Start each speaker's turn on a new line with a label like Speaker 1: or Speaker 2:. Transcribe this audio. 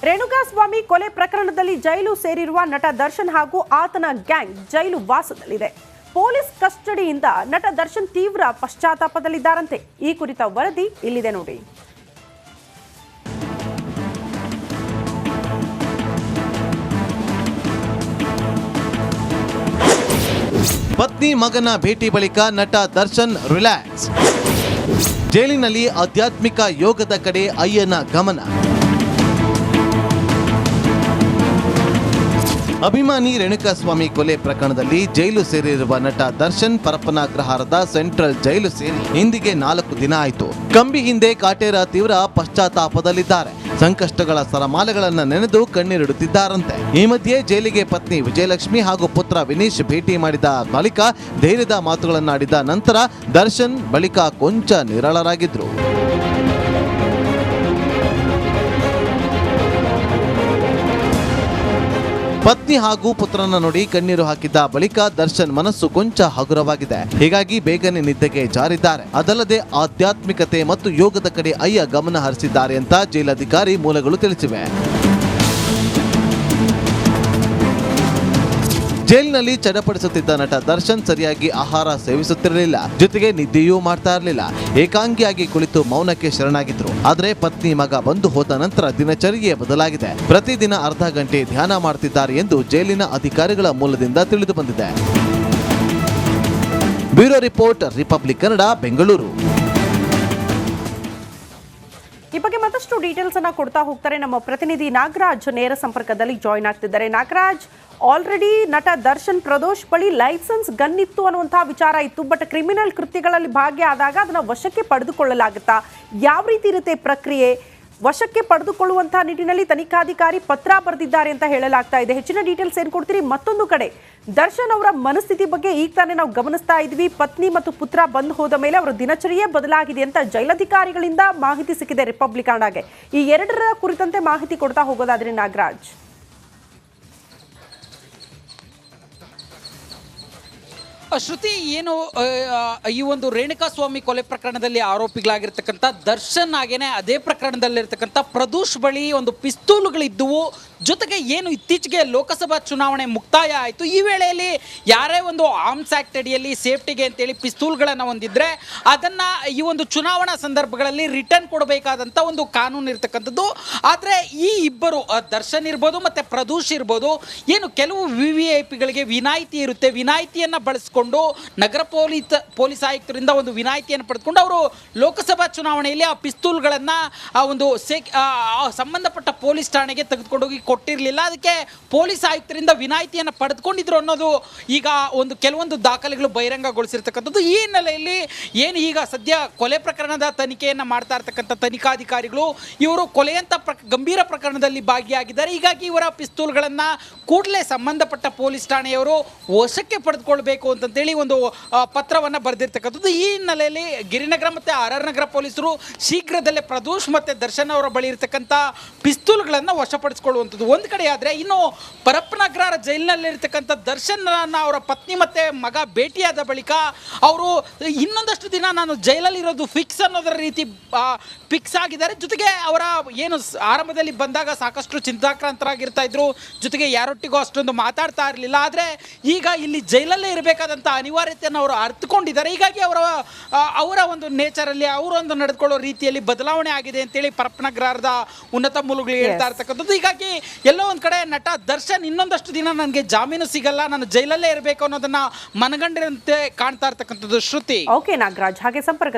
Speaker 1: ರೇಣುಕಾಸ್ವಾಮಿ ಕೊಲೆ ಪ್ರಕರಣದಲ್ಲಿ ಜೈಲು ಸೇರಿರುವ ನಟ ದರ್ಶನ್ ಹಾಗೂ ಆತನ ಗ್ಯಾಂಗ್ ಜೈಲು ವಾಸದಲ್ಲಿದೆ. ಪೊಲೀಸ್ ಕಸ್ಟಡಿಯಿಂದ ನಟ ದರ್ಶನ್ ತೀವ್ರ ಪಶ್ಚಾತ್ತಾಪದಲ್ಲಿದ್ದಾರಂತೆ. ಈ ಕುರಿತ ವರದಿ ಇಲ್ಲಿದೆ ನೋಡಿ.
Speaker 2: ಪತ್ನಿ ಮಗನ ಭೇಟಿ ಬಳಿಕ ನಟ ದರ್ಶನ್ ರಿಲ್ಯಾಕ್ಸ್. ಜೈಲಿನಲ್ಲಿ ಆಧ್ಯಾತ್ಮಿಕ ಯೋಗದ ಕಡೆ ಅಯ್ಯನ ಗಮನ. ಅಭಿಮಾನಿ ರೇಣುಕಾಸ್ವಾಮಿ ಕೊಲೆ ಪ್ರಕರಣದಲ್ಲಿ ಜೈಲು ಸೇರಿರುವ ನಟ ದರ್ಶನ್ ಪರಪ್ಪನಾಗ್ರಹಾರದ ಸೆಂಟ್ರಲ್ ಜೈಲು ಸೇರಿ ಇಂದಿಗೆ 4 ದಿನ ಆಯಿತು. ಕಂಬಿ ಹಿಂದೆ ಕಾಟೇರ ತೀವ್ರ ಪಶ್ಚಾತ್ತಾಪದಲ್ಲಿದ್ದಾರೆ. ಸಂಕಷ್ಟಗಳ ಸರಮಾಲೆಗಳನ್ನು ನೆನೆದು ಕಣ್ಣೀರಿಡುತ್ತಿದ್ದಾರಂತೆ. ಈ ಮಧ್ಯೆ ಜೈಲಿಗೆ ಪತ್ನಿ ವಿಜಯಲಕ್ಷ್ಮಿ ಹಾಗೂ ಪುತ್ರ ವಿನೀಶ್ ಭೇಟಿ ಮಾಡಿದ ಬಳಿಕ ಧೈರ್ಯದ ಮಾತುಗಳನ್ನಾಡಿದ ನಂತರ ದರ್ಶನ್ ಬಳಿಕ ಕೊಂಚ ನಿರಾಳರಾಗಿದ್ರು. ಪತ್ನಿ ಹಾಗೂ ಪುತ್ರನ ನೋಡಿ ಕಣ್ಣೀರು ಹಾಕಿದ್ದ ಬಳಿಕ ದರ್ಶನ್ ಮನಸ್ಸು ಕೊಂಚ ಹಗುರವಾಗಿದೆ. ಹೀಗಾಗಿ ಬೇಗನೆ ನಿದ್ದೆಗೆ ಜಾರಿದ್ದಾರೆ. ಅದಲ್ಲದೆ ಆಧ್ಯಾತ್ಮಿಕತೆ ಮತ್ತು ಯೋಗದ ಕಡೆ ಅಯ್ಯ ಗಮನ ಹರಿಸಿದ್ದಾರೆ ಅಂತ ಜೈಲಧಿಕಾರಿ ಮೂಲಗಳು ತಿಳಿಸಿವೆ. ಜೈಲಿನಲ್ಲಿ ಚಡಪಡಿಸುತ್ತಿದ್ದ ನಟ ದರ್ಶನ್ ಸರಿಯಾಗಿ ಆಹಾರ ಸೇವಿಸುತ್ತಿರಲಿಲ್ಲ. ಜೊತೆಗೆ ನಿದ್ದೆಯೂ ಮಾಡ್ತಾ ಇರಲಿಲ್ಲ. ಏಕಾಂಗಿಯಾಗಿ ಕುಳಿತು ಮೌನಕ್ಕೆ ಶರಣಾಗಿದ್ರು. ಆದ್ರೆ ಪತ್ನಿ ಮಗ ಬಂದು ಹೋದ ನಂತರ ದಿನಚರಿಯೇ ಬದಲಾಗಿದೆ. ಪ್ರತಿದಿನ ಅರ್ಧ ಗಂಟೆ ಧ್ಯಾನ ಮಾಡ್ತಿದ್ದಾರೆ ಎಂದು ಜೈಲಿನ ಅಧಿಕಾರಿಗಳ ಮೂಲದಿಂದ ತಿಳಿದು ಬಂದಿದೆ. Bureau report, republic Kannada, Bengaluru.
Speaker 1: ಈ ಬಗ್ಗೆ ಮತ್ತಷ್ಟು ಡೀಟೇಲ್ಸ್ ಅನ್ನ ಕೊಡ್ತಾ ಹೋಗ್ತಾರೆ ನಮ್ಮ ಪ್ರತಿನಿಧಿ ನಾಗರಾಜ್ ನೇರ ಸಂಪರ್ಕದಲ್ಲಿ ಜಾಯಿನ್ ಆಗ್ತಿದ್ದಾರೆ. ನಾಗರಾಜ್, ಆಲ್ರೆಡಿ ನಟ ದರ್ಶನ್ ಪ್ರದೋಷ್ ಬಳಿ ಲೈಸೆನ್ಸ್ ಗನ್ ಇತ್ತು ಅನ್ನುವಂತಹ ವಿಚಾರ ಇತ್ತು. ಬಟ್ ಕ್ರಿಮಿನಲ್ ಕೃತ್ಯಗಳಲ್ಲಿ ಭಾಗ್ಯ ಆದಾಗ ಅದನ್ನ ವಶಕ್ಕೆ ಪಡೆದುಕೊಳ್ಳಲಾಗುತ್ತಾ? ಯಾವ ರೀತಿ ಇರುತ್ತೆ ಪ್ರಕ್ರಿಯೆ? ವಶಕ್ಕೆ ಪಡೆದುಕೊಳ್ಳುವಂತಹ ನಿಟ್ಟಿನಲ್ಲಿ ತನಿಖಾಧಿಕಾರಿ ಪತ್ರ ಬರೆದಿದ್ದಾರೆ ಅಂತ ಹೇಳಲಾಗ್ತಾ ಇದೆ. ಹೆಚ್ಚಿನ ಡೀಟೇಲ್ಸ್ ಏನ್ ಕೊಡ್ತೀರಿ? ಮತ್ತೊಂದು ಕಡೆ ದರ್ಶನ್ ಅವರ ಮನಸ್ಥಿತಿ ಬಗ್ಗೆ ಈಗ ತಾನೇ ನಾವು ಗಮನಿಸ್ತಾ ಇದ್ವಿ. ಪತ್ನಿ ಮತ್ತು ಪುತ್ರ ಬಂದು ಹೋದ ಮೇಲೆ ಅವರ ದಿನಚರಿಯೇ ಬದಲಾಗಿದೆ ಅಂತ ಜೈಲಧಿಕಾರಿಗಳಿಂದ ಮಾಹಿತಿ ಸಿಕ್ಕಿದೆ ರಿಪಬ್ಲಿಕ್ ಕನ್ನಡಗೆ. ಈ ಎರಡರ ಕುರಿತಂತೆ ಮಾಹಿತಿ ಕೊಡ್ತಾ ಹೋಗೋದಾದ್ರೆ ನಾಗರಾಜ್.
Speaker 3: ಶ್ರುತಿ, ಏನು ಈ ಒಂದು ರೇಣುಕಾಸ್ವಾಮಿ ಕೊಲೆ ಪ್ರಕರಣದಲ್ಲಿ ಆರೋಪಿಗಳಾಗಿರ್ತಕ್ಕಂಥ ದರ್ಶನ್ ಹಾಗೇನೆ ಅದೇ ಪ್ರಕರಣದಲ್ಲಿರ್ತಕ್ಕಂಥ ಪ್ರದೋಷ್ ಬಳಿ ಒಂದು ಪಿಸ್ತೂಲುಗಳಿದ್ದುವು. ಜೊತೆಗೆ ಏನು ಇತ್ತೀಚೆಗೆ ಲೋಕಸಭಾ ಚುನಾವಣೆ ಮುಕ್ತಾಯ ಆಯಿತು. ಈ ವೇಳೆಯಲ್ಲಿ ಯಾರೇ ಒಂದು ಆರ್ಮ್ಸ್ ಆಕ್ಟ್ ಅಡಿಯಲ್ಲಿ ಸೇಫ್ಟಿಗೆ ಅಂತೇಳಿ ಪಿಸ್ತೂಲ್ಗಳನ್ನು ಹೊಂದಿದ್ರೆ ಅದನ್ನು ಈ ಒಂದು ಚುನಾವಣಾ ಸಂದರ್ಭಗಳಲ್ಲಿ ರಿಟರ್ನ್ ಕೊಡಬೇಕಾದಂಥ ಒಂದು ಕಾನೂನು ಇರ್ತಕ್ಕಂಥದ್ದು. ಆದರೆ ಈ ಇಬ್ಬರು ದರ್ಶನ್ ಇರ್ಬೋದು ಮತ್ತು ಪ್ರದೋಷ್ ಇರ್ಬೋದು, ಏನು ಕೆಲವು VVIPಗಳಿಗೆ ವಿನಾಯಿತಿ ಇರುತ್ತೆ. ವಿನಾಯಿತಿಯನ್ನು ಬಳಸ್ಕೊಂಡು ನಗರ ಪೊಲೀಸ್ ಆಯುಕ್ತರಿಂದ ಒಂದು ವಿನಾಯಿತಿಯನ್ನು ಪಡೆದುಕೊಂಡು ಅವರು ಲೋಕಸಭಾ ಚುನಾವಣೆಯಲ್ಲಿ ಆ ಪಿಸ್ತೂಲ್ಗಳನ್ನು ಒಂದು ಸಂಬಂಧಪಟ್ಟ ಪೊಲೀಸ್ ಠಾಣೆಗೆ ತೆಗೆದುಕೊಂಡೋಗಿ ಕೊಟ್ಟಿರಲಿಲ್ಲ. ಅದಕ್ಕೆ ಪೊಲೀಸ್ ಆಯುಕ್ತರಿಂದ ವಿನಾಯಿತಿಯನ್ನು ಪಡೆದುಕೊಂಡಿದ್ರು ಅನ್ನೋದು ಈಗ ಒಂದು ಕೆಲವೊಂದು ದಾಖಲೆಗಳು ಬಹಿರಂಗಗೊಳಿಸಿರ್ತಕ್ಕಂಥದ್ದು. ಈ ಹಿನ್ನೆಲೆಯಲ್ಲಿ ಏನು ಈಗ ಸದ್ಯ ಕೊಲೆ ಪ್ರಕರಣದ ತನಿಖೆಯನ್ನು ಮಾಡ್ತಾ ಇರ್ತಕ್ಕಂಥ ತನಿಖಾಧಿಕಾರಿಗಳು ಇವರು ಕೊಲೆಯಂಥ ಗಂಭೀರ ಪ್ರಕರಣದಲ್ಲಿ ಭಾಗಿಯಾಗಿದ್ದಾರೆ. ಹೀಗಾಗಿ ಇವರ ಪಿಸ್ತೂಲ್ಗಳನ್ನು ಕೂಡಲೇ ಸಂಬಂಧಪಟ್ಟ ಪೊಲೀಸ್ ಠಾಣೆಯವರು ವಶಕ್ಕೆ ಪಡೆದುಕೊಳ್ಬೇಕು ಅಂತಂತೇಳಿ ಒಂದು ಪತ್ರವನ್ನು ಬರೆದಿರ್ತಕ್ಕಂಥದ್ದು. ಈ ಹಿನ್ನೆಲೆಯಲ್ಲಿ ಗಿರಿನಗರ ಮತ್ತು RR ನಗರ ಪೊಲೀಸರು ಶೀಘ್ರದಲ್ಲೇ ಪ್ರದೋಷ್ ಮತ್ತು ದರ್ಶನ್ ಅವರ ಬಳಿ ಇರತಕ್ಕಂಥ ಪಿಸ್ತೂಲ್ಗಳನ್ನು ವಶಪಡಿಸಿಕೊಳ್ಳುವಂಥದ್ದು ಒಂದು ಕಡೆ ಆದರೆ, ಇನ್ನು ಪರಪ್ಪನಗ್ರಹಾರ ಜೈಲಿನಲ್ಲಿರ್ತಕ್ಕಂಥ ದರ್ಶನ್ ಅವರ ಪತ್ನಿ ಮತ್ತು ಮಗ ಭೇಟಿಯಾದ ಬಳಿಕ ಅವರು ಇನ್ನೊಂದಷ್ಟು ದಿನ ನಾನು ಜೈಲಲ್ಲಿರೋದು ಫಿಕ್ಸ್ ಅನ್ನೋದರ ರೀತಿ ಫಿಕ್ಸ್ ಆಗಿದ್ದಾರೆ. ಜೊತೆಗೆ ಅವರ ಏನು ಆರಂಭದಲ್ಲಿ ಬಂದಾಗ ಸಾಕಷ್ಟು ಚಿಂತಾಕ್ರಾಂತರಾಗಿರ್ತಾ ಇದ್ರು. ಜೊತೆಗೆ ಯಾರೊಟ್ಟಿಗೂ ಅಷ್ಟೊಂದು ಮಾತಾಡ್ತಾ ಇರಲಿಲ್ಲ. ಆದರೆ ಈಗ ಇಲ್ಲಿ ಜೈಲಲ್ಲೇ ಇರಬೇಕಾದಂಥ ಅನಿವಾರ್ಯತೆಯನ್ನು ಅವರು ಅರ್ಥಕೊಂಡಿದ್ದಾರೆ. ಹೀಗಾಗಿ ಅವರ ಒಂದು ನೇಚರಲ್ಲಿ ಅವರೊಂದು ನಡೆದುಕೊಳ್ಳೋ ರೀತಿಯಲ್ಲಿ ಬದಲಾವಣೆ ಆಗಿದೆ ಅಂತೇಳಿ ಪರಪ್ಪನಗ್ರಹಾರದ ಉನ್ನತ ಮೂಲಗಳು ಹೇಳ್ತಾ ಇರ್ತಕ್ಕಂಥದ್ದು. ಹೀಗಾಗಿ ಎಲ್ಲೋ ಒಂದು ಕಡೆ ನಟ ದರ್ಶನ್ ಇನ್ನೊಂದಷ್ಟು ದಿನ ನನಗೆ ಜಾಮೀನು ಸಿಗಲ್ಲ, ನಾನು ಜೈಲಲ್ಲೇ ಇರಬೇಕು ಅನ್ನೋದನ್ನ ಮನಗಂಡಿರಂತೆ ಕಾಣ್ತಾ ಇರ್ತಕ್ಕಂಥದ್ದು. ಶ್ರುತಿ,
Speaker 1: ಓಕೆ ನಾಗರಾಜ್, ಹಾಗೆ ಸಂಪರ್ಕ